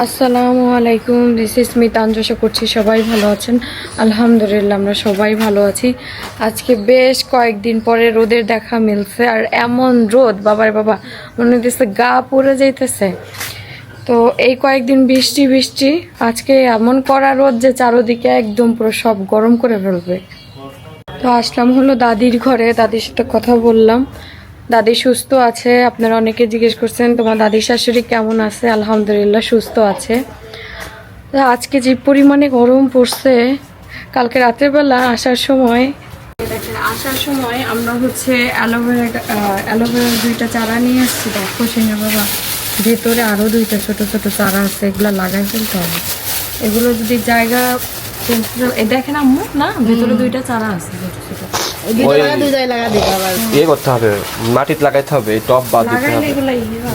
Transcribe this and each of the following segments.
আসসালামু আলাইকুম, this is মিতাঞ্জ। আশা করছি সবাই ভালো আছেন। আলহামদুলিল্লাহ আমরা সবাই ভালো আছি। আজকে বেশ কয়েকদিন পরে রোদের দেখা মিলছে, আর এমন রোদ বাবারে বাবা, মনে হইতেছে গা পুড়ে যাইতেছে। তো এই কয়েকদিন বৃষ্টি বৃষ্টি, আজকে এমন কড়া রোদ যে চারোদিকে একদম পুরো সব গরম করে ফেলবে। তো আসলাম হলো দাদির ঘরে, দাদির সাথে কথা বললাম। দাদি সুস্থ আছে। আপনারা অনেকে জিজ্ঞেস করছেন তোমার দাদির শাশুড়ি কেমন আছে। আলহামদুলিল্লাহ সুস্থ আছে। আজকে যে পরিমাণে গরম পড়ছে, কালকে রাতের বেলা আসার সময় আমরা হচ্ছে অ্যালোভেরার 2টা চারা নিয়ে আসছি। দেখো সিংহ বাবা, ভেতরে আরও 2টা ছোট ছোট চারা আছে, এগুলো লাগাই ফেলতে হবে। এগুলো যদি জায়গা দেখেন আম্মু, না ভেতরে 2টা চারা আছে ছোট ছোট, করতে হবে, মাটিতে লাগাইতে হবে, টপ বাদ দিতে হবে।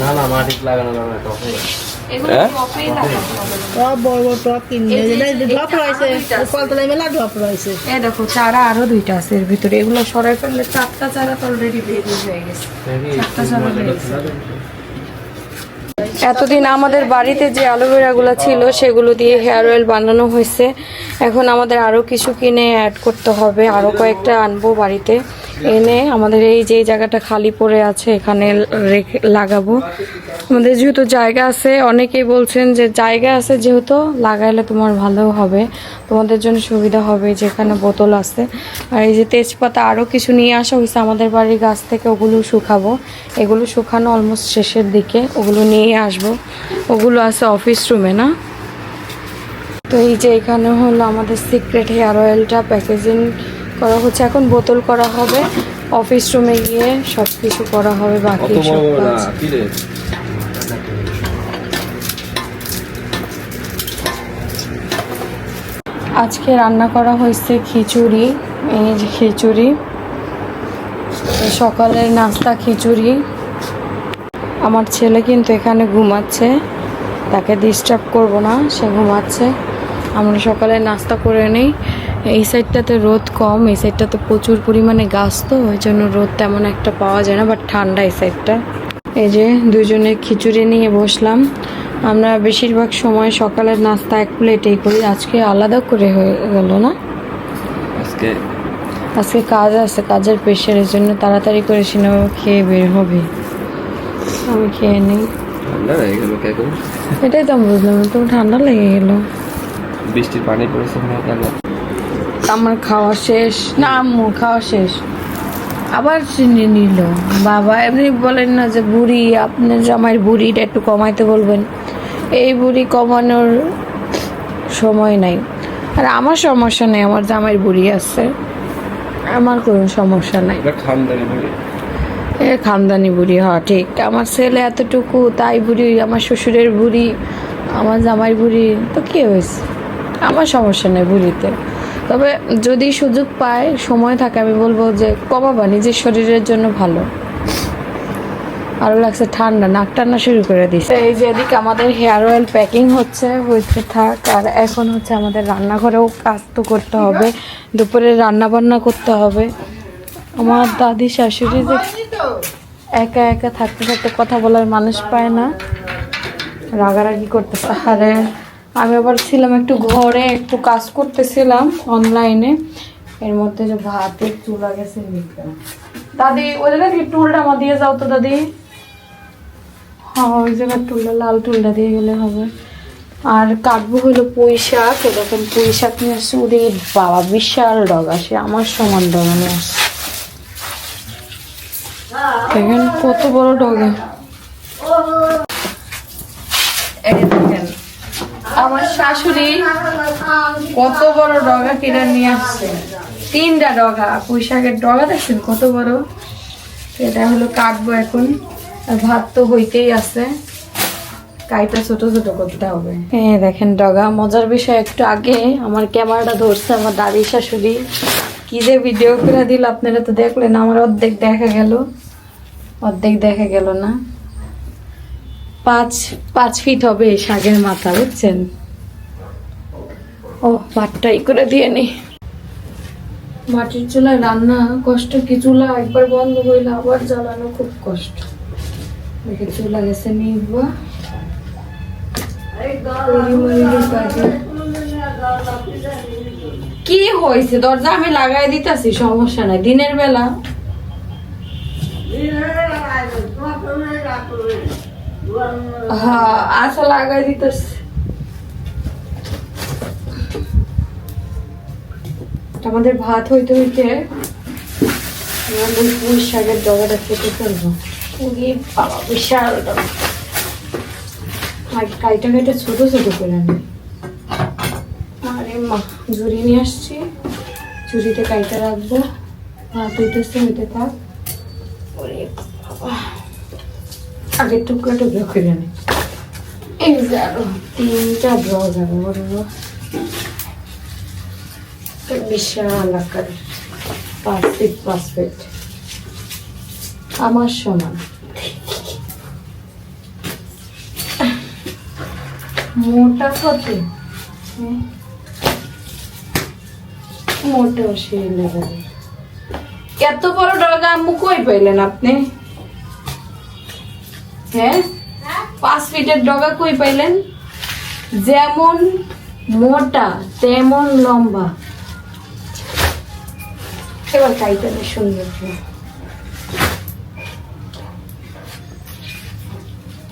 না না, মাটিতে লাগানো যাবে না, টপে দেখো চারা আরো 2টা আছে এর ভিতরে। এগুলো সরাই ফেললে 4টা চারা তো অলরেডি বেরিয়ে হয়ে গেছে। 4টা চারা এতদিন আমাদের বাড়িতে যে অ্যালোভেরা গুলো ছিল সেগুলো দিয়ে হেয়ার অয়েল বানানো হয়েছে। এখন আমাদের আরো কিছু কিনে অ্যাড করতে হবে, আরো কয়েকটা আনবো বাড়িতে এনে আমাদের এই যে জায়গাটা খালি পড়ে আছে এখানে লাগাবো। আমাদের যেহেতু জায়গা আছে, অনেকেই বলছেন যে জায়গা আছে যেহেতু লাগাইলে তোমার ভালো হবে, তোমাদের জন্য সুবিধা হবে, যেখানে বোতল আছে। আর এই যে তেজপাতা আরও কিছু নিয়ে আসা হয়েছে আমাদের বাড়ির গাছ থেকে, ওগুলো শুকাবো। এগুলো শুকানো অলমোস্ট শেষের দিকে, ওগুলো নিয়ে আসবো। ওগুলো আছে অফিস রুমে না। তো এই যে এখানে হলো আমাদের সিক্রেট হেয়ার অয়েলটা প্যাকেজিং করা হচ্ছে, এখন বোতল করা হবে, অফিস রুমে গিয়ে সব কিছু করা হবে বাকি সব কাজ। আজকে রান্না করা হয়েছে খিচুড়ি। এই যে খিচুড়ি, সকালের নাস্তা খিচুড়ি। আমার ছেলে কিন্তু এখানে ঘুমাচ্ছে, তাকে ডিস্টার্ব করব না, সে ঘুমাচ্ছে। আমরা সকালে নাস্তা করে নিই। এই সাইডটাতে রোদ কম, এই সাইডটাতে প্রচুর পরিমাণে গাছ, তো ওই জন্য রোদ তেমন একটা পাওয়া যায় না, বাট ঠান্ডা এই সাইডটা। এই যে দুজনে খিচুড়ি নিয়ে বসলাম। আমরা বেশিরভাগ সময় সকালের নাস্তা এক প্লেটেই করি, আজকে আলাদা করে হয়ে গেল না। আজকে কাজ আছে, কাজের প্রেশারের জন্য তাড়াতাড়ি করে সিনেমা খেয়ে বের হবে। আমি খেয়ে নিই। এটাই তো আমি বুঝলাম, তো ঠান্ডা লেগে গেল, বৃষ্টির পানি পড়েছে। আমার খাওয়া শেষ না আম্মু, খাওয়া শেষ। আবার চিনি নিল বাবা। এমনি বলেন না যে বুড়ি, আপনার জামাইয়ের বুড়িটা একটু কমাইতে বলবেন। এই বুড়ি কমানোর সময় নাই। আর আমার সমস্যা নেই, আমার জামাইয়ের বুড়ি আছে, আমার কোনো সমস্যা নাই। খানদানি বুড়ি, হ্যাঁ ঠিক। আমার ছেলে এতটুকু, তাই বুড়ি। আমার শ্বশুরের বুড়ি, আমার জামাইয়ের বুড়ি, তো কি হয়েছে? আমার সমস্যা নেই বুড়িতে। তবে যদি সুযোগ পায়, সময় থাকে, আমি বলবো যে কমাবা, নিজের শরীরের জন্য ভালো। আরও লাগছে ঠান্ডা, নাক টান্না শুরু করে দিচ্ছে। এই যে এদিকে আমাদের হেয়ার অয়েল প্যাকিং হচ্ছে থাক। আর এখন হচ্ছে আমাদের রান্নাঘরেও কাজ তো করতে হবে, দুপুরে রান্না বান্না করতে হবে। আমার দাদি শাশুড়ি যে একা একা থাকতে থাকতে কথা বলার মানুষ পায় না, রাগারাগি করতেছে। আরে আমি আবার ছিলাম একটু ঘরে, একটু কাজ করতেছিলাম অনলাইনে, এর মধ্যে যে ভাতের চুলা গেছে। দাদি ওই জায়গায় টুলটা আমার দিয়ে যাও তো দাদি। হ্যাঁ ওই জায়গার টুলটা, লাল টুলটা দিয়ে গেলে হবে। আর কাটবো হলো পুঁই শাক। এরকম পুঁই শাক নিয়ে আসছে, ওরে বাবা বিশাল ডগা, সে আমার সমান ডগা নিয়ে আসছে। দেখেন কত বড় ডগা। আমার শাশুড়ি কত বড় ডগা কিনে নিয়ে আসছে, 3টা ডগা। পুঁই শাকের ডগা দেখছেন কত বড়। এটা হলো কাটবো এখন, আর ভাত তো হইতেই আছে, কাইটা ছোট ছোট করতে হবে। হ্যাঁ দেখেন ডগা। মজার বিষয়, একটু আগে আমার ক্যামেরাটা ধরছে আমার দাদি শাশুড়ি, কি যে ভিডিও করে দিল, আপনারা তো দেখলেন। আমার অর্ধেক দেখা গেল না। 5 ফিট হবে শাকের মাথা, বুঝছেন। ও ভাতটাই করে দিয়ে নি। মাটির চুলায় রান্না কষ্ট কি, চুলা একবার বন্ধ হইলে আবার জ্বালানো খুব কষ্ট। দেখে চুলা গেছে নিবা। কি হয়েছে? দরজা আমি লাগাই দিতেছি, সমস্যা নাই। দিনের বেলা হ্যাঁ আচ্ছা লাগাই দিতেছি। আমাদের ভাত হইতে হইতে পুঁই শাকের ডগাটা কেটে ফেলবো। বাবা বিশাল ডগা, কাইটা কাইটা ছোট ছোট করে আনি। আরে মা ঝুড়ি নিয়ে আসছি, ঝুড়িতে কাইটা রাখবো। ভাত হইতেছে, হইতে থাক। ওরে বাবা, আগের টুকরা টুকরা করে আনি। এই যে আরো 3টা ড্রগ যাবে, বড় বিশাল আকার, 5 ফিট 5 ফিট আমার সমান। মোটা কত? মোটাও সেই লাগাবে। এত বড় ডগা আম্মু কই পাইলেন আপনি? হ্যাঁ 5 ফিটের ডগা কই পাইলেন? যেমন মোটা তেমন লম্বা। এবার কাইটা সুন্দর।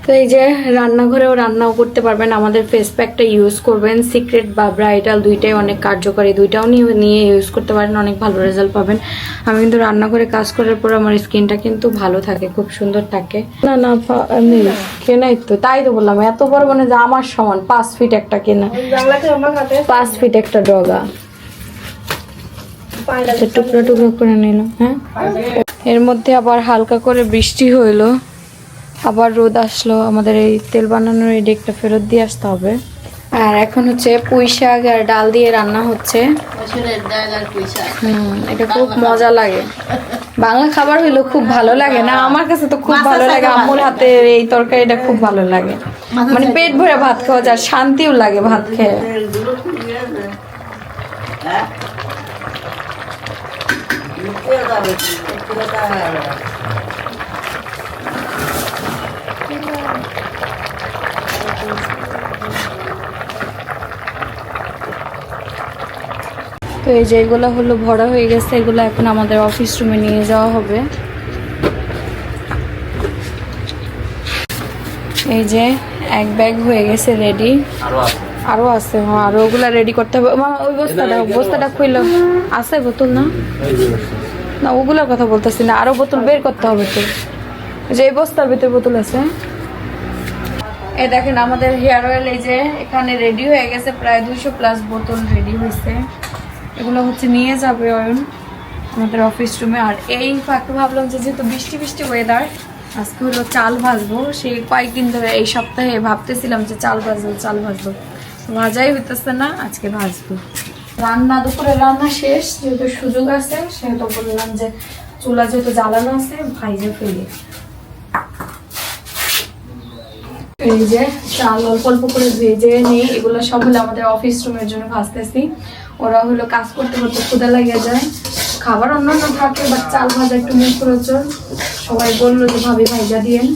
তো এই যে রান্নাঘরেও রান্নাও করতে পারবেন, আমাদের ফেস প্যাকটা ইউজ করবেন। সিক্রেট বা ব্রাইডাল দুইটাই অনেক কার্যকরী, দুইটাও নিয়ে ইউজ করতে পারেন, অনেক ভালো রেজাল্ট পাবেন। আমি কিন্তু রান্নাঘরে কাজ করার পর আমার স্কিনটা কিন্তু ভালো থাকে, খুব সুন্দর থাকে। না না আমি কেনাই তো, তাই তো বললাম এত বড় মানে যে আমার সমান 5 ফিট একটা কেনা, 5 ফিট একটা ডগা। টুকরা টুকরা করে নিলাম। হ্যাঁ এর মধ্যে আবার হালকা করে বৃষ্টি হইলো, আবার রোদ আসলো। আমাদের এই তেল বানানোর এই ডেকটা ফেরত দিয়ে আসতে হবে। আর এখন হচ্ছে পুঁই শাক আর ডাল দিয়ে রান্না হচ্ছে। এটা খুব মজা লাগে। বাংলা খাবার হইলো খুব ভালো লাগে না? আমার কাছে তো খুব ভালো লাগে, আম্মুর হাতের এই তরকারিটা খুব ভালো লাগে। মানে পেট ভরে ভাত খাওয়া যায়, শান্তিও লাগে ভাত খেয়ে। তো এই যে এগুলো হলো ভরা হয়ে গেছে, এগুলো এখন আমাদের অফিস রুমে নিয়ে যাওয়া হবে। এই যে এক ব্যাগ হয়ে গেছে রেডি, আরো আছে। হ্যাঁ আরো ওগুলা রেডি করতে হবে। ওই বস্তাটা খুইল আছে বোতল না? না ওগুলোর কথা বলতেছি না, আরো বোতল বের করতে হবে। তো যে এই বস্তার ভিতরে বোতল আছে। এই দেখেন আমাদের হেয়ার অয়েল এই যে এখানে রেডি হয়ে গেছে, প্রায় 200+ বোতল রেডি হয়েছে। এগুলো হচ্ছে নিয়ে যাবে অয়ন আমাদের অফিস রুমে। আর এই ফাঁকে ভাবলাম যে যেহেতু বৃষ্টি বৃষ্টি ওয়েদার, আজকে হলো চাল ভাজবো। সেই কয়েকদিন ধরে এই সপ্তাহে ভাবতেছিলাম যে চাল ভাজবো, ভাজাই হইতেছে না, আজকে ভাজবো। রান্না দুপুরে রান্না শেষ, যেহেতু সুযোগ আছে সেহেতু বললাম যে চুলা যেহেতু জ্বালানো আছে ভাইজে ফেলি। এই যে চাল অল্প অল্প করে ভেজে নিই, এগুলো সব হলো আমাদের অফিস রুমের জন্য ভাজতেছি। ওরা হলো কাজ করতে করতে ক্ষুধা লেগে যায়, খাবার অন্যান্য থাকে বাট চাল ভাজা একটু মুখ প্রয়োজন। সবাই বললো যে ভাবি ভাইজা দিয়েন,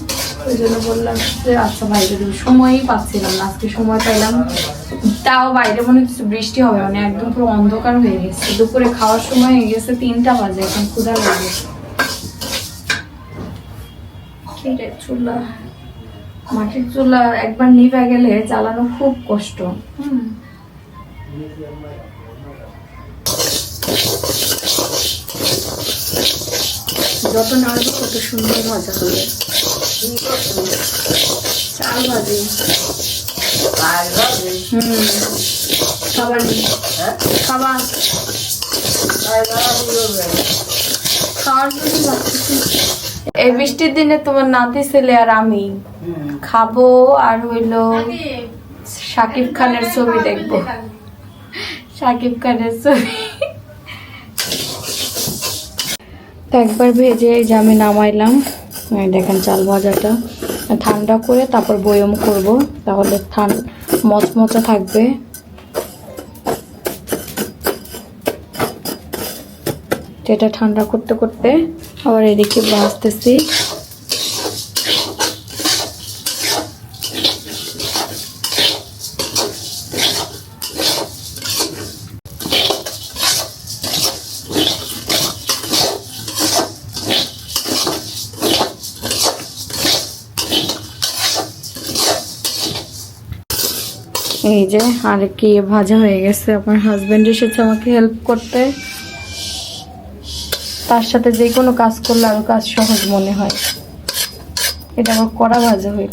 ওই জন্য বললাম যে আচ্ছা ভাইজা দিব। সময়ই পাচ্ছিলাম না, আজকে সময় পাইলাম। তাও বাইরে মনে হচ্ছে বৃষ্টি হবে, মানে একদম পুরো অন্ধকার হয়ে গেছে। দুপুরে খাওয়ার সময় হয়ে গেছে 3টা বাজে, এখন ক্ষুধা লাগে। চুলা মাটির চুলা একবার নিভে গেলে জ্বালানো খুব কষ্ট। যত নাড়বো তত সুন্দর ভাজা হবে। চাল ভাজি খাবার খাবার খাওয়ার জন্য ভাবতেছি এই বৃষ্টির দিনে তোমার নাতি ছেলে আর আমি খাবো, আর হইলো শাকিব খানের ছবি দেখবো। শাকিব খানের ছবি তো একবার ভেজে এই যে আমি নামাইলাম। দেখেন চাল ভাজাটা ঠান্ডা করে তারপর বয়ম করব, তাহলে মচমচা থাকবে। এটা ঠান্ডা করতে করতে আবার এদিকে ভাজতেছি। এই যে আর কি ভাজা হয়ে গেছে, আমার হাজবেন্ড এসেছে আমাকে হেল্প করতে। তার সাথে যে কোনো কাজ করলে আরো কাজ সহজ মনে হয়। এটা আমার কড়া ভাজা হয়ে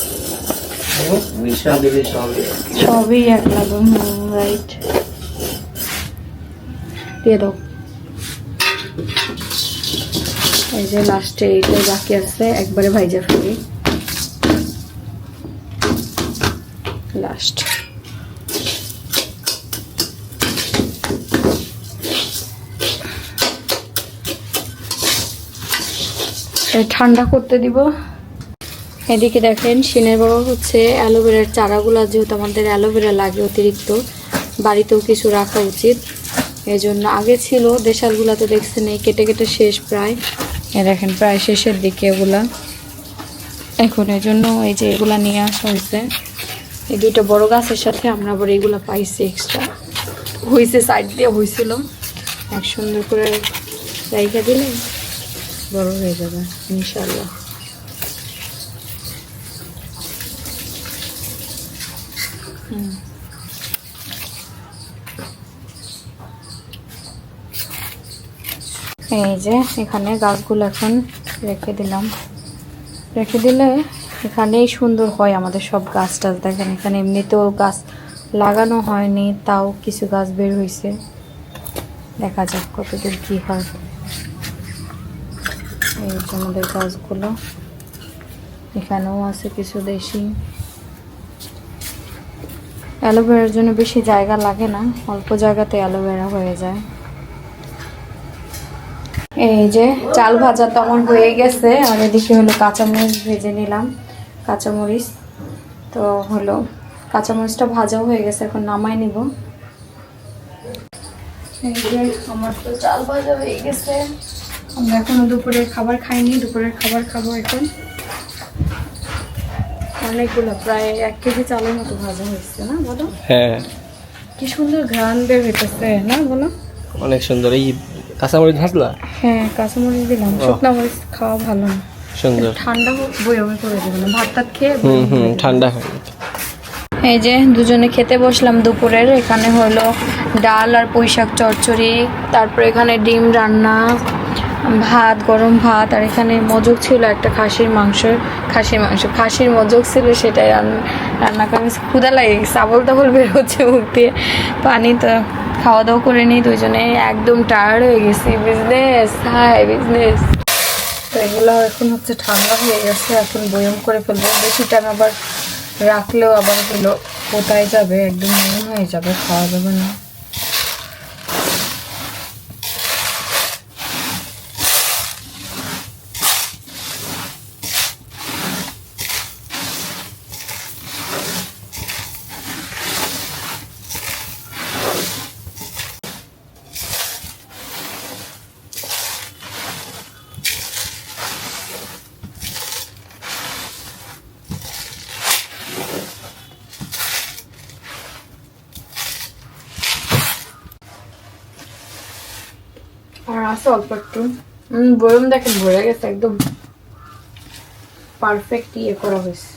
সবই এক লাগে। রাইট, দিয়ে দাও। এই যে লাস্টে এইটাই বাকি আছে, একবারে ভাইজা ফেলি লাস্ট। ঠান্ডা করতে দিব। এদিকে দেখেন সিনের বড় হচ্ছে অ্যালোভেরার চারাগুলো, যেহেতু আমাদের অ্যালোভেরা লাগে অতিরিক্ত, বাড়িতেও কিছু রাখা উচিত। এই জন্য আগে ছিল দেশালগুলা, তো দেখছেন এই কেটে কেটে শেষ প্রায়। দেখেন প্রায় শেষের দিকে এগুলা এখন, এই জন্য এই যে এগুলা নিয়ে আসা হয়েছে। এই দুইটা বড় গাছের সাথে আমরা আবার এগুলা পাইছি এক্সট্রা হয়েছে, সাইড দিয়ে হয়েছিল। এক সুন্দর করে জায়গা দিলে বড় হয়ে যাবে ইনশাল্লাহ। এই যে এখানে গাছগুলো এখন রেখে দিলাম, রেখে দিলে এখানেই সুন্দর হয় আমাদের সব গাছ টাছ। দেখেন এখানে এমনিতেও গাছ লাগানো হয়নি, তাও কিছু গাছ বের হয়েছে। দেখা যাক কতদূর কি হয়। এই যে আমাদের গাছগুলো, এখানেও আছে কিছু দেশি। অ্যালোভেরার জন্য বেশি জায়গা লাগে না, অল্প জায়গাতে অ্যালোভেরা হয়ে যায়। এই যে চাল ভাজা তো আমার হয়ে গেছে, আর এদিকে হলো কাঁচামরিচ ভেজে নিলাম। কাঁচামরিচ তো হলো, কাঁচামরিচটা ভাজাও হয়ে গেছে, এখন নামাই নিব। এই যে আমার তো চাল ভাজা হয়ে গেছে। আমরা এখনো দুপুরের খাবার খাইনি, দুপুরের খাবার খাবো এখন। অনেকগুলো, প্রায় 1 কেজি চালের মতো ভাজা হয়েছে না বলো? হ্যাঁ, কি সুন্দর ঘ্রাণ বের হইতেছে না বলো? অনেক সুন্দর। এই কাঁচামরিচ ভাজলা? হ্যাঁ, কাঁচামরিচ দিলাম। শুকনা মরিচ খাওয়া ভালো না, সুন্দর। ঠান্ডা হোক বয়মে করে দেবো না, ভাত টাত খেয়ে। ঠান্ডা হয়। এই যে দুজনে খেতে বসলাম দুপুরের। এখানে হলো ডাল আর পুঁইশাক চচ্চড়ি, তারপর এখানে ডিম রান্না, ভাত, গরম ভাত, আর এখানে মজক ছিল একটা খাসির মজক ছিল, সেটাই রান্না করে। ক্ষুদা লাগে গেছে, আবল তাবল বের হচ্ছে মুখ দিয়ে পানি। তো খাওয়া দাওয়া করে নিই দুজনে, একদম টায়ার্ড হয়ে গেছি। Business, high business. তো এগুলো এখন হচ্ছে ঠান্ডা হয়ে গেছে, এখন বয়ম করে ফেলবো। বেশি টাইম আবার রাখলেও আবার হলো কোথায় যাবে, একদম নরম হয়ে যাবে, খাওয়া যাবে না। আর আছে অল্প একটু। বয়ম দেখেন ভরে গেছে, একদম পারফেক্ট ইয়ে করা হয়েছে।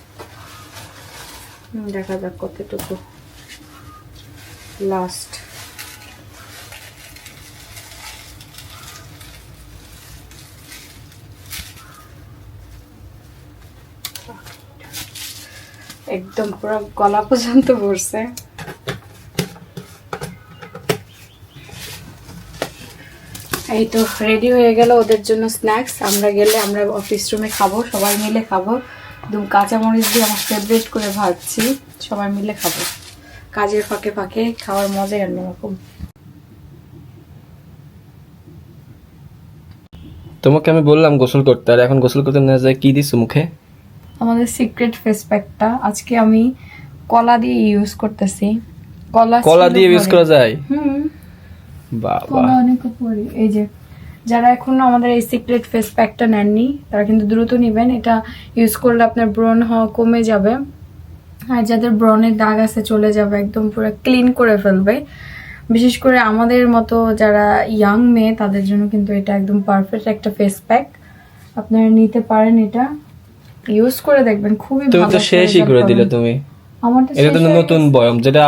দেখা যাক কতটুকু লাস্ট। একদম পুরো গলা পর্যন্ত ভরছে। এই তো রেডি হয়ে গেল ওদের জন্য স্ন্যাক্স। আমরা গেলে আমরা অফিস রুমে খাবো, সবাই মিলে খাবো। একদম কাঁচামরিচ দিয়ে আমার ফেভারিট করে ভাজছি, সবাই মিলে খাবো। কাজের ফাঁকে ফাঁকে খাওয়ার মজাই অন্যরকম। তোমাকে আমি বললাম গোসল করতে, আর এখন গোসল করতে না যায় কি দিছো মুখে? আমাদের সিক্রেট ফেস প্যাকটা আজকে আমি কলা দিয়ে ইউজ করতেছি। কলা দিয়ে ইউজ করা যায়? বাবা, অনেক উপরে। এই যে যারা এখনো আমাদের এই সিক্রেট ফেস প্যাকটা নেননি, তারা কিন্তু দ্রুত নেবেন। এটা ইউজ করলে আপনার ব্রণ হওয়া কমে যাবে, আর যাদের ব্রণের দাগ আছে চলে যাবে, একদম পুরো ক্লিন করে ফেলবে। বিশেষ করে আমাদের মতো যারা ইয়াং মেয়ে, তাদের জন্য কিন্তু এটা একদম পারফেক্ট একটা ফেস প্যাক। আপনারা নিতে পারেন, এটা ইউজ করে দেখবেন, খুবই তুমি ভালো। তো শেষই করে দিলে তুমি। আমারটা এটা তো নতুন বয়ম, যেটা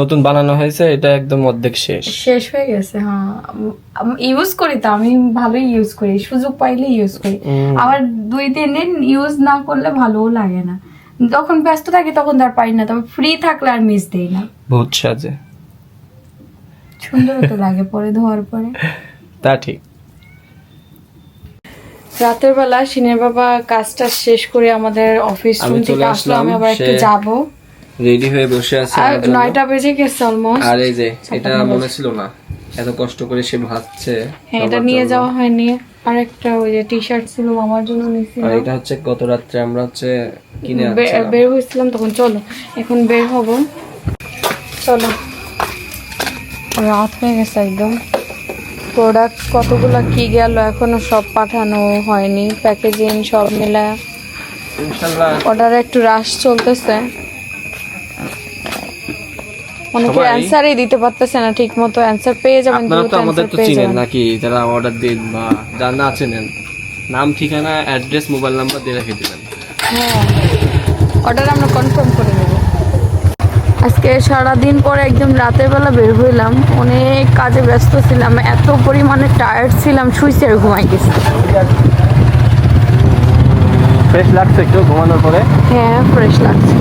নতুন বানানো হয়েছে, এটা একদম অর্ধেক শেষ শেষ হয়ে গেছে। হ্যাঁ, ইউজ করি তো আমি, ভালোই ইউজ করি, সুযোগ পাইলে ইউজ করি। আবার 2-3 দিন ইউজ না করলে ভালোও লাগে না, যখন ব্যস্ত থাকি তখন তার পাই না, তবে ফ্রি থাকলে আর মিস দেই না। বহুত সাজে, সুন্দর তো লাগে পরে ধোয়ার পরে। তা ঠিক। রাতের বেলা সিনের বাবা কাজটা শেষ করে আমাদের অফিস রুম থেকে আসলো, আমি আবার একটু যাবো, রেডি হয়ে বসে আছে। আর 9টা বেজে গেছে অলমোস্ট। আর এই যে এটা মনে ছিল না, এত কষ্ট করে সে ভাবছে। হ্যাঁ, এটা নিয়ে যাওয়া হয়নি। আর একটা ওই যে টি শার্ট ছিল আমার জন্য নিয়েছি, আর এটা হচ্ছে গত রাত্রে আমরা হচ্ছে কিনে আনছিলাম। বের হয়েছিলাম তখন। চলো এখন বের হব, চলো। রাত হয়ে গেছে একদম। প্রোডাক্ট কতগুলো কি গেল এখনো সব পাঠানো হয়নি, প্যাকেজিং সব মিলা ইনশাআল্লাহ অর্ডারে একটু রাশ চলতেছে। অনেকে অ্যান্সারই দিতে পারতেছে না ঠিক মতো, অ্যান্সার পেয়ে যাবেন, আপনারা দ্রুত তো আমাদের অ্যান্সার তো পেয়ে চিনেন যাবেন। নাকি, যারা অর্ডার দিন বা যারা না চেনেন, নাম ঠিকানা অ্যাড্রেস মোবাইল নাম্বার দিয়ে রেখে দিবেন। হ্যাঁ, অর্ডার আমরা কনফার্ম করে নেব। আজকে সারাদিন পরে একদম রাতের বেলা বের হইলাম, অনেক কাজে ব্যস্ত ছিলাম, এত পরিমাণে টায়ার্ড ছিলাম, শুইছি আর ঘুমাই গেছি। ফ্রেশ লাগছে একটু ঘুমানোর পরে? হ্যাঁ, ফ্রেশ লাগছে।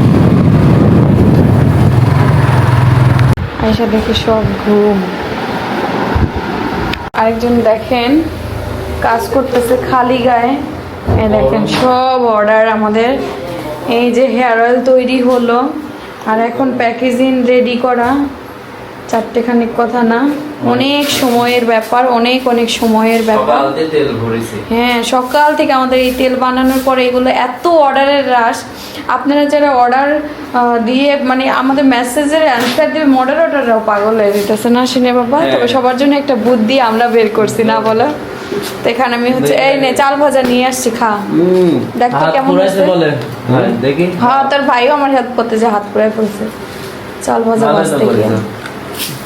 আয়সা দেখি সব ঘুম। আরেকজন দেখেন কাজ করতেছে খালি গায়ে, এই দেখেন সব অর্ডার আমাদের। এই যে হেয়ার অয়েল তৈরি হলো, আর এখন প্যাকেজিং রেডি করা। 4টে খানিক কথা না, অনেক সময়ের ব্যাপার, অনেক সময়ের ব্যাপার। তেল ভরেছি। হ্যাঁ, সকাল থেকে আমাদের এই তেল বানানোর পরে এগুলো এত অর্ডারের রাশ। আপনারা যারা অর্ডার দিয়ে মানে আমাদের মেসেজের অ্যান্সার দিয়ে মডারেটররাও পাগল হয়ে যেতেছে না সিনে বাবা। তবে সবার জন্য একটা বুদ্ধি আমরা বের করছি, না বলো? তো এখানে আমি হচ্ছে এই নে চাল ভাজা নিয়ে আসছি, খা। দেখ তো কেমন হয়েছে। দেখি। হ্যাঁ, তোর ভাইও আমার হেল্প করতে যে হাত পুরাই পড়ছে চাল ভাজা ভাজতে গিয়ে।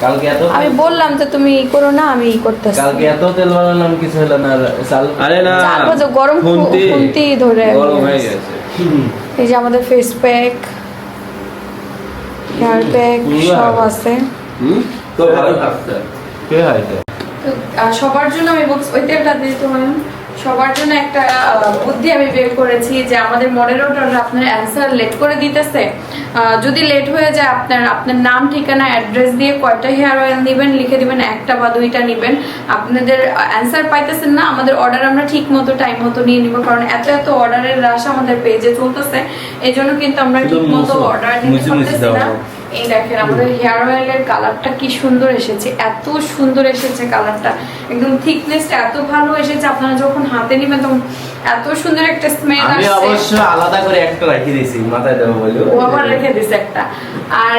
কালকে এত আমি বললাম তো তুমি ই করো না, আমি ই করতেছি। কালকে এত তেল বানালাম কিছু হলো না। আরে না, চাল ভাজা গরম খুন্তি ধরে গরম হয়ে গেছে। এই যে আমাদের ফেস প্যাক, হেয়ার প্যাক সব আছে। তো ভালো থাকছে কে হয়তো। তো সবার জন্য আমি বলছি ওই তেলটা দিতে হয়। সবার জন্য একটা বুদ্ধি আমি বের করেছি যে আমাদের মডারেটররা আপনার অ্যান্সার লেট করে দিতেছে। যদি লেট হয়ে যায় আপনার নাম ঠিকানা অ্যাড্রেস দিয়ে কয়টা হেয়ার অয়েল নেবেন লিখে দিবেন, 1টা বা 2টা নেবেন। আপনাদের অ্যান্সার পাইতেছেন না, আমাদের অর্ডার আমরা ঠিক মতো টাইম মতো নিয়ে নিব, কারণ এত অর্ডারের রাশ আমাদের পেজে চলতেছে। এই জন্য কিন্তু আমরা ঠিক মতো অর্ডার নিতে পারতেছি না। এই দেখেন আমাদের হেয়ার অয়েলের কালারটা কি সুন্দর এসেছে, এত সুন্দর এসেছে কালারটা, একদম থিকনেসটা এত ভালো এসেছে। আপনারা যখন হাতে নেবেন তখন এত সুন্দর একটা স্মেল আসছে। আমি অবশ্য আলাদা করে একটা রেখে দিয়েছি, মাথায় দেবো বলে ও আবার রেখে দিয়েছে একটা। আর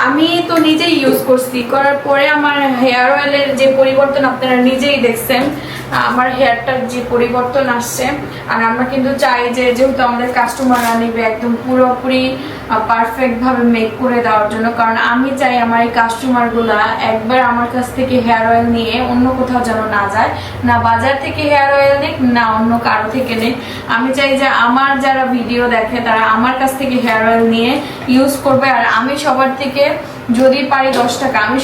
আমি তো নিজেই ইউজ করছি, করার পরে আমার হেয়ার অয়েলের যে পরিবর্তন আপনারা নিজেই দেখছেন, আমার হেয়ারটার যে পরিবর্তন আসছে। আর আমরা কিন্তু চাই যে যেহেতু আমাদের কাস্টমাররা নেবে একদম পুরোপুরি পারফেক্ট ভাবে মেক করে দেওয়ার জন্য, কারণ আমি চাই আমার এই কাস্টমারগুলা একবার আমার কাছ থেকে হেয়ার অয়েল নিয়ে অন্য কোথাও যেন না যায়, না বাজার থেকে হেয়ার অয়েল নেক, না অন্য কারো থেকে নেক। আমি চাই যে আমার যারা ভিডিও দেখে তারা আমার কাছ থেকে হেয়ার অয়েল নিয়ে ইউজ করবে। আর আমি সবার থেকে যদি পারি 10 টাকা, আমি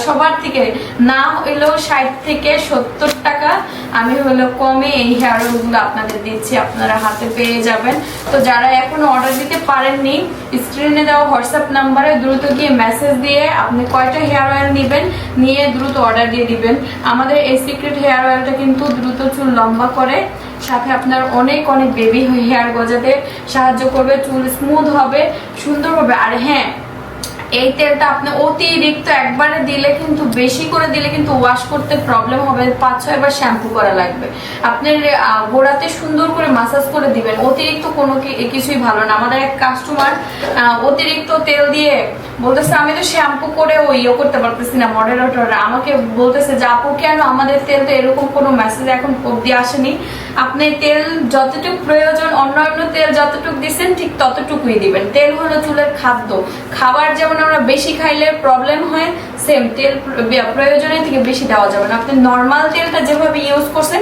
সবার থেকে না হইলেও 60 থেকে 70 টাকা আমি হলো কমে এই হেয়ার অয়েলগুলো আপনাদের দিচ্ছি, আপনারা হাতে পেয়ে যাবেন। তো যারা এখনো অর্ডার দিতে পারেননি, স্ক্রিনে দেওয়া হোয়াটসঅ্যাপ নাম্বারে দ্রুত গিয়ে মেসেজ দিয়ে আপনি কয়টা হেয়ার অয়েল নেবেন নিয়ে দ্রুত অর্ডার দিয়ে দিবেন। আমাদের এই সিক্রেট হেয়ার অয়েলটা কিন্তু দ্রুত চুল লম্বা করে, সাথে আপনার অনেক বেবি হেয়ার গজাতে সাহায্য করবে, চুল স্মুথ হবে, সুন্দর হবে। আর হ্যাঁ, এই তেলটা আপনি অতিরিক্ত একবারে দিলে কিন্তু, বেশি করে দিলে কিন্তু ওয়াশ করতে প্রবলেম হবে, 5-6 বার শ্যাম্পু করা লাগবে। আপনি গোড়াতে সুন্দর করে মাসাজ করে দিবেন, অতিরিক্ত কোনো কিছুই ভালো না। আমাদের এক কাস্টমার অতিরিক্ত তেল দিয়ে বলতেছে আমি তো শ্যাম্পু করে ইয়ে করতে পারতেছি না, মডারেটররা আমাকে বলতেছে যে আপু কেন আমাদের তেল তো এরকম কোনো মেসেজ এখন অব্দি আসেনি। আপনি তেল যতটুকু প্রয়োজন, অন্যান্য তেল যতটুকু দিচ্ছেন ঠিক ততটুকুই দিবেন। তেল হলো চুলের খাদ্য, খাবার যেমন আমরা বেশি খাইলে প্রবলেম হয়, সেম তেল প্রয়োজনের থেকে বেশি দেওয়া যাবে না। আপনি নর্মাল তেলটা যেভাবে ইউজ করছেন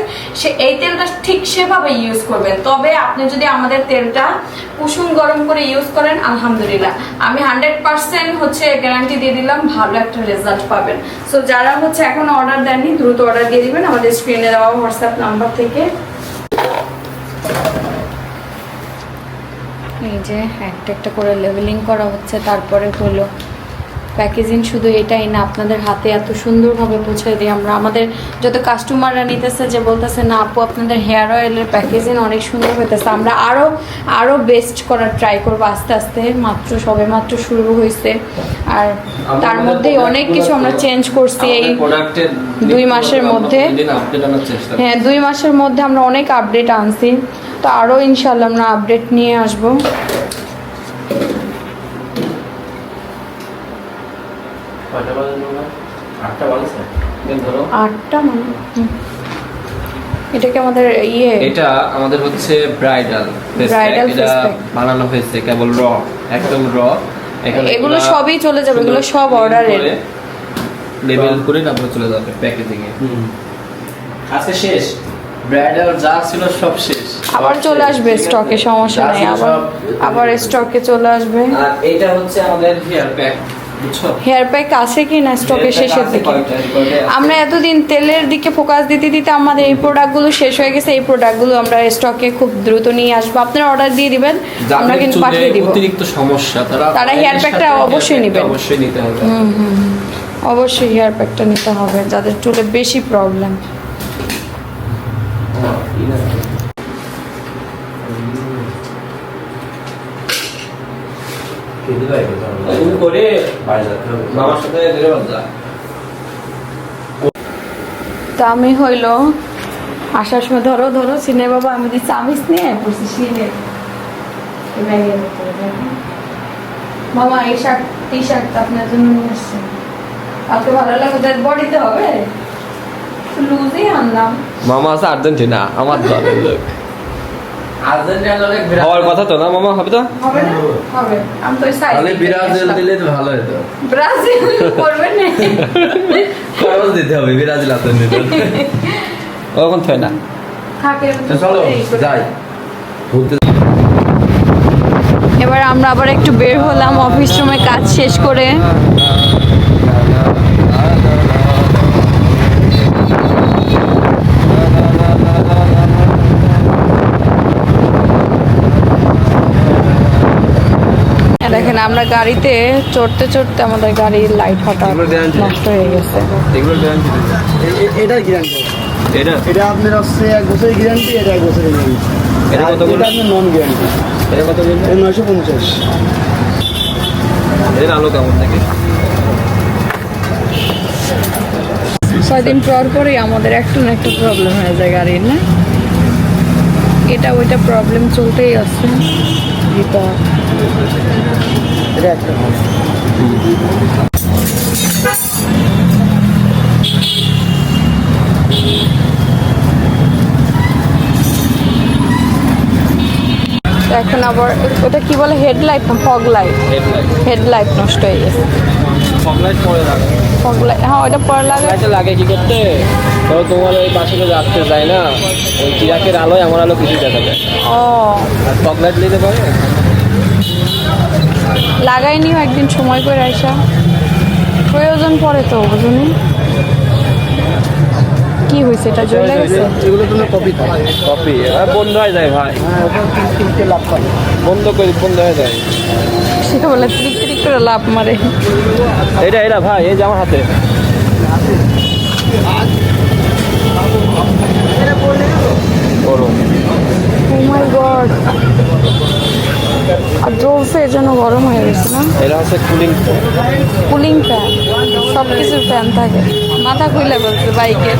এই তেলটা ঠিক সেভাবে ইউজ করবেন। তবে আপনি যদি আমাদের তেলটা কুসুম গরম করে ইউজ করেন, আলহামদুলিল্লাহ আমি 100% হচ্ছে গ্যারান্টি দিয়ে দিলাম, ভালো একটা রেজাল্ট পাবেন। সো যারা হচ্ছে এখন অর্ডার দেননি দ্রুত অর্ডার দিয়ে দিবেন আমাদের স্ক্রিনে দেওয়া হোয়াটসঅ্যাপ নাম্বার থেকে। এই যে একটা একটা করে লেভেলিং করা হচ্ছে, তারপরে হলো প্যাকেজিং। শুধু এটাই না, আপনাদের হাতে এত সুন্দরভাবে পৌঁছে দিই আমরা। আমাদের যত কাস্টমাররা নিতেছে যে বলতেছে না আপু আপনাদের হেয়ার অয়েলের প্যাকেজিং অনেক সুন্দর হইতেছে, আমরা আরও বেস্ট করার ট্রাই করবো আস্তে আস্তে। সবে মাত্র শুরু হয়েছে, আর তার মধ্যেই অনেক কিছু আমরা চেঞ্জ করছি এই 2 মাসের মধ্যে। হ্যাঁ 2 মাসের মধ্যে আমরা অনেক আপডেট আনছি, তো আরও ইনশাল্লাহ আমরা আপডেট নিয়ে আসবো। এটা কি আমাদের এটা আমাদের হচ্ছে ব্রাইডাল এটা বানানো হয়েছে কেবল একদম এগুলো সবই চলে যাবে, এগুলো সব অর্ডারের লেবেল করে তারপর চলে যাবে প্যাকেজিং এ। আজকে শেষ, ব্রাইডাল যা ছিল সব শেষ, আবার চলে আসবে স্টকে, সমস্যা নাই, আবার স্টকে চলে আসবে। আর এটা হচ্ছে আমাদের হেয়ার প্যাক, হেয়ার প্যাক আছে কি না স্টকে শেষের দিকে? আমরা এতদিন তেলের দিকে ফোকাস দিতে দিতে আমাদের এই প্রোডাক্টগুলো শেষ হয়ে গেছে। এই প্রোডাক্টগুলো আমরা স্টকে খুব দ্রুত নিয়ে আসবো, আপনারা অর্ডার দিয়ে দিবেন, আমরা কিন্তু পাঠিয়ে দিব। অতিরিক্ত সমস্যা তারা হেয়ার প্যাকটা অবশ্যই নেবেন, অবশ্যই নিতে হবে। অবশ্যই হেয়ার প্যাকটা নিতে হবে যাদের চুলে বেশি প্রবলেম। তো আমি হইলো আসার সময় ধরো সিনে বাবা আমি দিচ্ছি চামিচ নিয়ে বসে সিনে মামা এই টি শার্টটা আপনার জন্য নিয়ে আসছে, কাউকে ভালো লাগে বডিতে হবে, লুজই আনলাম। মামা আছে আর্জেন্টিনা, আমার দলের লোক। হওয়ার কথা তো না মামা, হবে তো? হবে না? হবে। আমি তো সাইড তাহলে ব্রাজিল দিলে তো ভালো হতো। ব্রাজিল করবে না, খরচ দিতে হবে ব্রাজিল আর্জেন্টিনা। ওরকম তো না থাকে। চলো যাই। এবার আমরা আবার একটু বের হলাম অফিস রুমে কাজ শেষ করে। দেখেন আমরা গাড়িতে চড়তে চড়তে আমাদের গাড়ির লাইট হঠাৎ নষ্ট হয়ে গেছে। এটার গ্যারান্টি, এটা আপনার হচ্ছে 1 বছরের গ্যারান্টি, এটা 1 বছরের গ্যারান্টি। এটা কত বললেন? এটা আপনার নন গ্যারান্টি। এটা কত বললেন? 950। এর আলো কেমন থাকে? 6 দিন পরেই আমাদের একটু না একটু প্রবলেম হয়ে যায় গাড়ির, না এটা ওইটা প্রবলেম চলতেই আছে। এটা একটা এখন আবার ওটা কি বলে হেডলাইট না ফগ লাইট? হেডলাইট নষ্ট হয়ে গেছে। ফগ লাইট পরে লাগে, ফগ লাইট হ্যাঁ ওটা পরে লাগে। এটা লাগে কি করতে? ধরো তোমার ওই পাশে তো রাখতে যায় না, ওই চিরাকের আলোয় আমার আলো কিছু দেখা যায়। ও আর ফগ লাইট নিতে পারে, লাগাইনিও একদিন সময় করে আইসা, প্রয়োজন পড়ে তো বুঝুনি কি হয়েছে, এটা জ্বলে গেছে। এগুলো তোমার কপি বন্ধ হয়ে যায় ভাই, লাভ পাবে, বন্ধ হয়ে যায়। সেটা বলে ত্রিক করে লাভ মারে। এটা ভাই এই যে আমার হাতে গরম। ও মাই গড, আর জ্বলছে এর জন্য গরম হয়ে গেছে না? এটা হচ্ছে কুলিং ফ্যান, সব কিছুর ফ্যান থাকে। মাথা খুইলে বলছে বাইকের।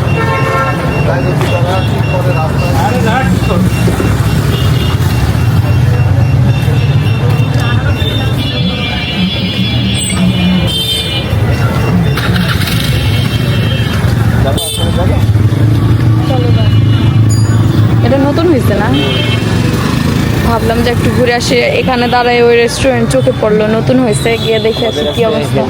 এটা নতুন হয়েছে না? ভাবলাম যে একটু ঘুরে আসি, এখানে দাঁড়ায় ওই রেস্টুরেন্ট চোখে পড়লো নতুন হয়েছে, গিয়ে দেখে আসি কি অবস্থা।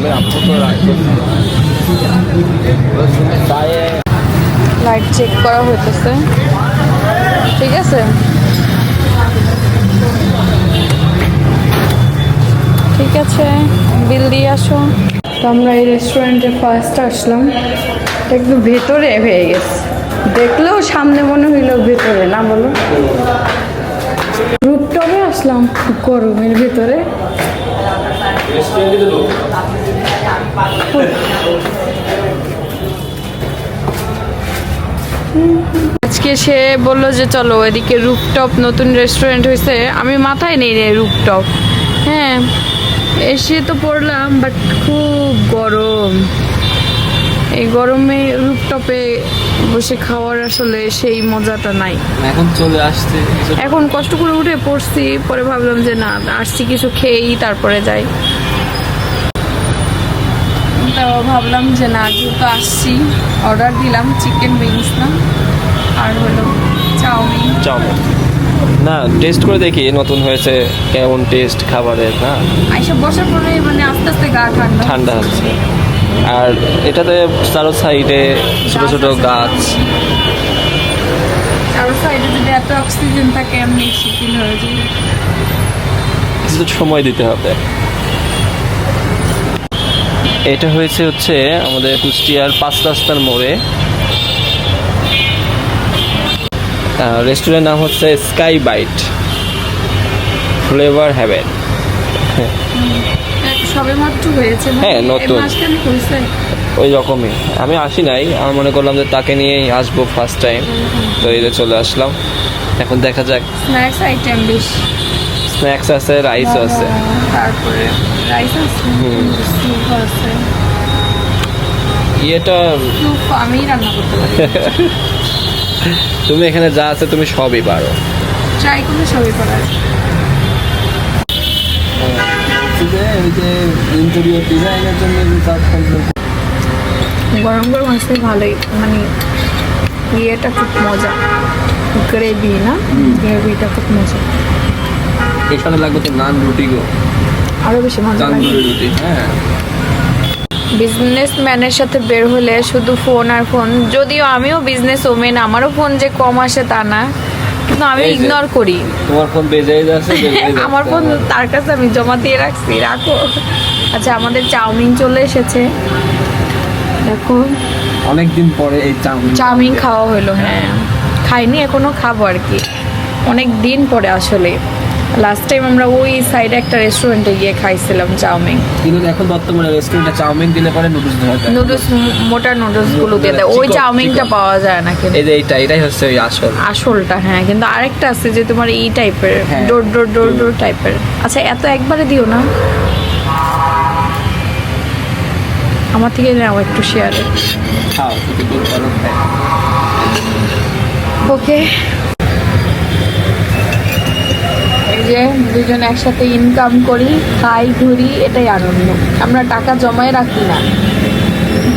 লাইট চেক করা হইতেছে, ঠিক আছে। ঠিক আছে, বিল দিয়ে আসো। তো আমরা এই রেস্টুরেন্টে ফার্স্ট আসলাম, একটু ভেতরে হয়ে গেছে, দেখলেও সামনে মনে হইলো ভেতরে না, বলো। রূপটপে আসলাম গরমের ভেতরে। আজকে সে বললো যে চলো এদিকে রুপটপ নতুন রেস্টুরেন্ট হয়েছে, আমি মাথায় নেই রে রুপটপ। হ্যাঁ, এসে তো পড়লাম, বাট খুব গরম। এই গরমে রুপটপে বসে খাওয়ার আসলে সেই মজাটা নাই। এখন চলে আসছে, এখন কষ্ট করে উঠে পড়ছি, পরে ভাবলাম যে না, আসছি কিছু খেয়েই তারপরে যাই। তো ভাবলাম যে না, যেহেতু আসছি, অর্ডার দিলাম চিকেন উইংস না, আর হলো চাউমিন। চাউমিন না, টেস্ট করে দেখি নতুন হয়েছে কেমন টেস্ট খাবারের। না, এইসব বসার পরে মানে আস্তে আস্তে গা ঠান্ডা ঠান্ডা হচ্ছে। আর এটাতে চারো সাইডে ছোট ছোট গাছ, চারো সাইডে যদি এত অক্সিজেন থাকে এমনি শিথিল হয়ে যায়। কিছু সময় দিতে হবে। এটা হচ্ছে আমাদের কুষ্টিয়ার 5 রাস্তার মোড়ে। রেস্টুরেন্ট নাম হচ্ছে স্কাই বাইট ফ্লেভার হ্যাভেন। সবে মাত্র হয়েছে, হ্যাঁ, নতুন। মাঝখানে হয়েছে। ওই রকমই, আমি আসি নাই, আমি মনে করলাম যে তাকে নিয়েই আসবো ফার্স্ট টাইম, তো এই যে চলে আসলাম। এখন দেখা যাক। স্ন্যাক্স আইটেম বেশি, স্ন্যাক্স আছে, রাইসও আছে। তারপরে রাইস আছে, স্যুপ আছে। ইয়েটা স্যুপ আমি রান্না করতে পারি, তুমি এখানে যা আছে তুমি সবই পারো। ট্রাই করলে সবই পারা। ইন্টেরিয়র ডিজাইনের জন্য গরম গরম আছে ভালোই, মানে ইয়েটা খুব মজা, গ্রেভি না, গ্রেভিটা খুব মজা। এখানে লাগবে তো নান রুটি গো, আরো বেশি মজা লাগে। তান্দুরি রুটি। হ্যাঁ, বিজনেসম্যানের সাথে বের হলে শুধু ফোন আর ফোন। যদিও আমিও বিজনেস ওমেন, আমারও ফোন যে কম আসে তা না, কিন্তু আমি এই যে, ইগনোর করি। তোমার ফোন বেজেই যাচ্ছে, আমার ফোন তার কাছে আমি জমা দিয়ে রাখছি, রাখো। আচ্ছা, আমাদের চাউমিন চলে এসেছে, দেখো। অনেকদিন পরে এই চাউমিন খাওয়া হলো। হ্যাঁ, খাইনি এখনো, খাবো আর কি, অনেক দিন পরে আসলে। লাস্ট টাইম আমরা ওই সাইডে একটা রেস্টুরেন্টে গিয়ে খাইছিলাম চাউমিন। কিন্তু এখন বর্তমানে রেস্টুরেন্টে চাউমিন দিলে পরে নুডলস দেওয়া যায়। নুডলস, মোটা নুডলস গুলো দিয়ে দেয়, ওই চিকন, চাউমিনটা চিকন। পাওয়া যায় না কিন্তু। এই যে এটাই হচ্ছে ওই আসল। আসলটা, হ্যাঁ। কিন্তু আরেকটা আছে যে তোমার এই টাইপের, হ্যাঁ। ডোর ডোর ডোর ডোর টাইপের। আচ্ছা, এত একবারে দিও না, আমার থেকে নাও একটু শেয়ারে। খাও, যদি দূর করো খাও। ওকে, এই যে দুজন একসাথে ইনকাম করি, খাই, ঘুরি, এটাই আনন্দ। আমরা টাকা জমায় রাখি না,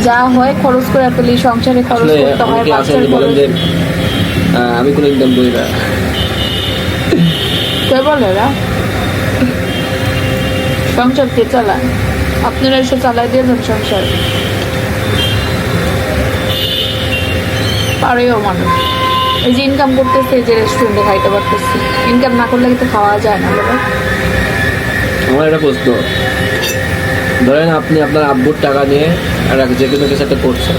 যা হয় খরচ করে ফেলি, সংসারে খরচ আসলে করতে হয়, অনেকে আছেন বাচ্চার যে বলেন খরচ। যে আমি কোনো ইনকাম করি না। কে বলে এরা? সংসার কে চালায়? আপনারা এসে চালাই দিয়ে দেন সংসার, পারেও মানুষ। এই যে ইনকাম করতেছে, এই যে রেস্টুরেন্টে খাইতে পারতেছে, ইনকাম না করলে কিন্তু খাওয়া যায় না বাবা। আমার একটা প্রশ্ন, ধরেন আপনি আপনার আব্বুর টাকা নিয়ে আর যে কোনো কিছু একটা করছেন,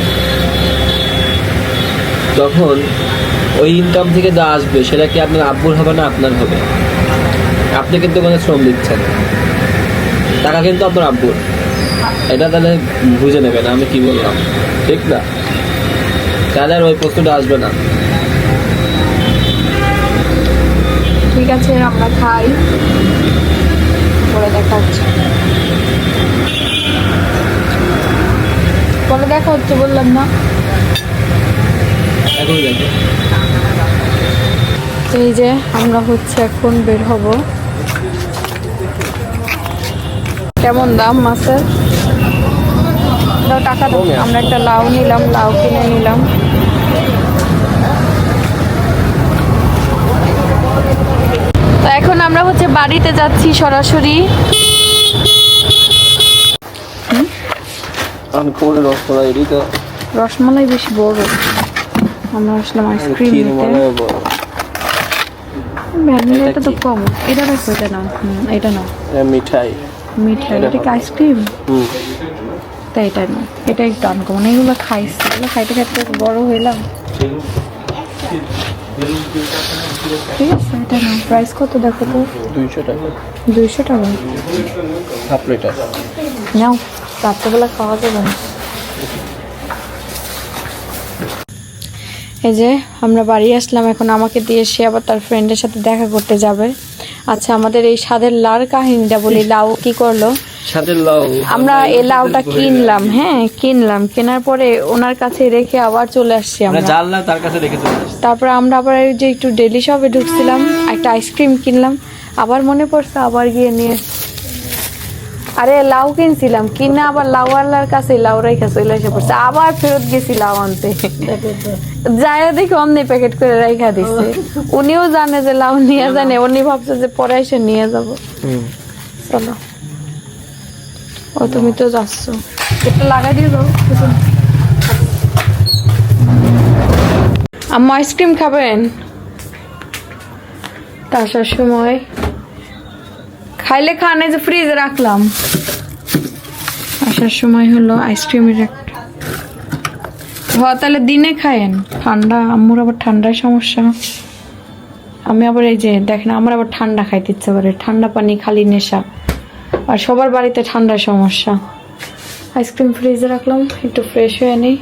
তখন ওই ইনকাম থেকে যা আসবে সেটা কি আপনার আব্বুর হবে না আপনার হবে? আপনি কিন্তু ওখানে শ্রম দিচ্ছেন, টাকা কিন্তু আপনার আব্বুর। এটা তাহলে বুঝে নেবেন আমি কি বললাম, ঠিক না? তাহলে আর ওই প্রশ্নটা আসবে না। ঠিক আছে, আমরা খাই, পরে দেখা হচ্ছে। পরে দেখা হচ্ছে বললাম না? এখনই দেখো, এই যে আমরা হচ্ছে এখন বের হব। কেমন দাম মাছের? দাও টাকা দাও। আমরা একটা লাউ নিলাম, লাউ কিনে নিলাম। তো এখন আমরা হচ্ছে বাড়িতে যাচ্ছি সরাসরি। আমি কোমরে রসমালাই এটি তো রসমালাই বেশি বড়। আমরা আসলাম আইসক্রিম ক্ষীর নিতে। মানে বড়। ভ্যানিলা এটা তো কি? কম। এটা দেখো, এটা নাও। এটা নাও। এটা মিঠাই। মিঠাই, এটা এটা কি ভালো। আইসক্রিম? হুম। তাই এটা নাও। এটা একটু আনকমন, এগুলো খাইছি, এগুলো খাইতে খাইতে বড় হইলাম। ঠিক আছে, এটা নাও। প্রাইস কত দেখো তো? 200 টাকা 200 টাকা। Half litre. নাও, রাত্রেবেলা খাওয়া যাবে না। এই যে আমরা বাড়ি আসলাম, এখন আমাকে দিয়ে সে আবার তার ফ্রেন্ডের সাথে দেখা করতে যাবে। আচ্ছা, আমাদের এই স্বাদের লাউর কাহিনীটা বলি। লাউ কি করলো, সাথে লাউ আমরা এই লাউটা কিনলাম, হ্যাঁ কিনলাম, কেনার পরে ওনার কাছে রেখে আবার চলে আসছি আমরা আমরা। জানলা তার কাছে রেখে চলে আসছি। তারপরে আমরা আবার এই যে একটু ডেলি শপে ঢুকছিলাম, একটা আইসক্রিম কিনলাম, আবার মনে পড়ছে, আবার গিয়ে নিয়ে আরে লাউ কিনছিলাম, কিনা আবার লাউওয়ালার কাছে লাউ রেখে চলে এসে পড়ছে, আবার ফেরত গেছি লাউ আনতে। যায় দেখি অমনি প্যাকেট করে রেখা দিচ্ছে। উনিও জানে যে লাউ নিয়ে জানে, উনি ভাবছে যে পরে এসে নিয়ে যাবো। চলো, ও তুমি তো যাচ্ছ, এটা লাগাই দিয়ে যাও। আম্মা আইসক্রিম খাবেন? আসার সময় খাইলে খান, এই যে ফ্রিজে রাখলাম। আসার সময় হলো আইসক্রিমের একটা। হ্যাঁ, তাহলে দিনে খায়েন, ঠান্ডা। আম্মুর আবার ঠান্ডার সমস্যা। আমি আবার এই যে দেখেন, আমার আবার ঠান্ডা খাইতে ইচ্ছে করে, ঠান্ডা পানি খালি নেশা। আর সবার বাড়িতে ঠান্ডার সমস্যা। আইসক্রিম ফ্রিজে রাখলাম, একটু ফ্রেশ হয়ে নিই।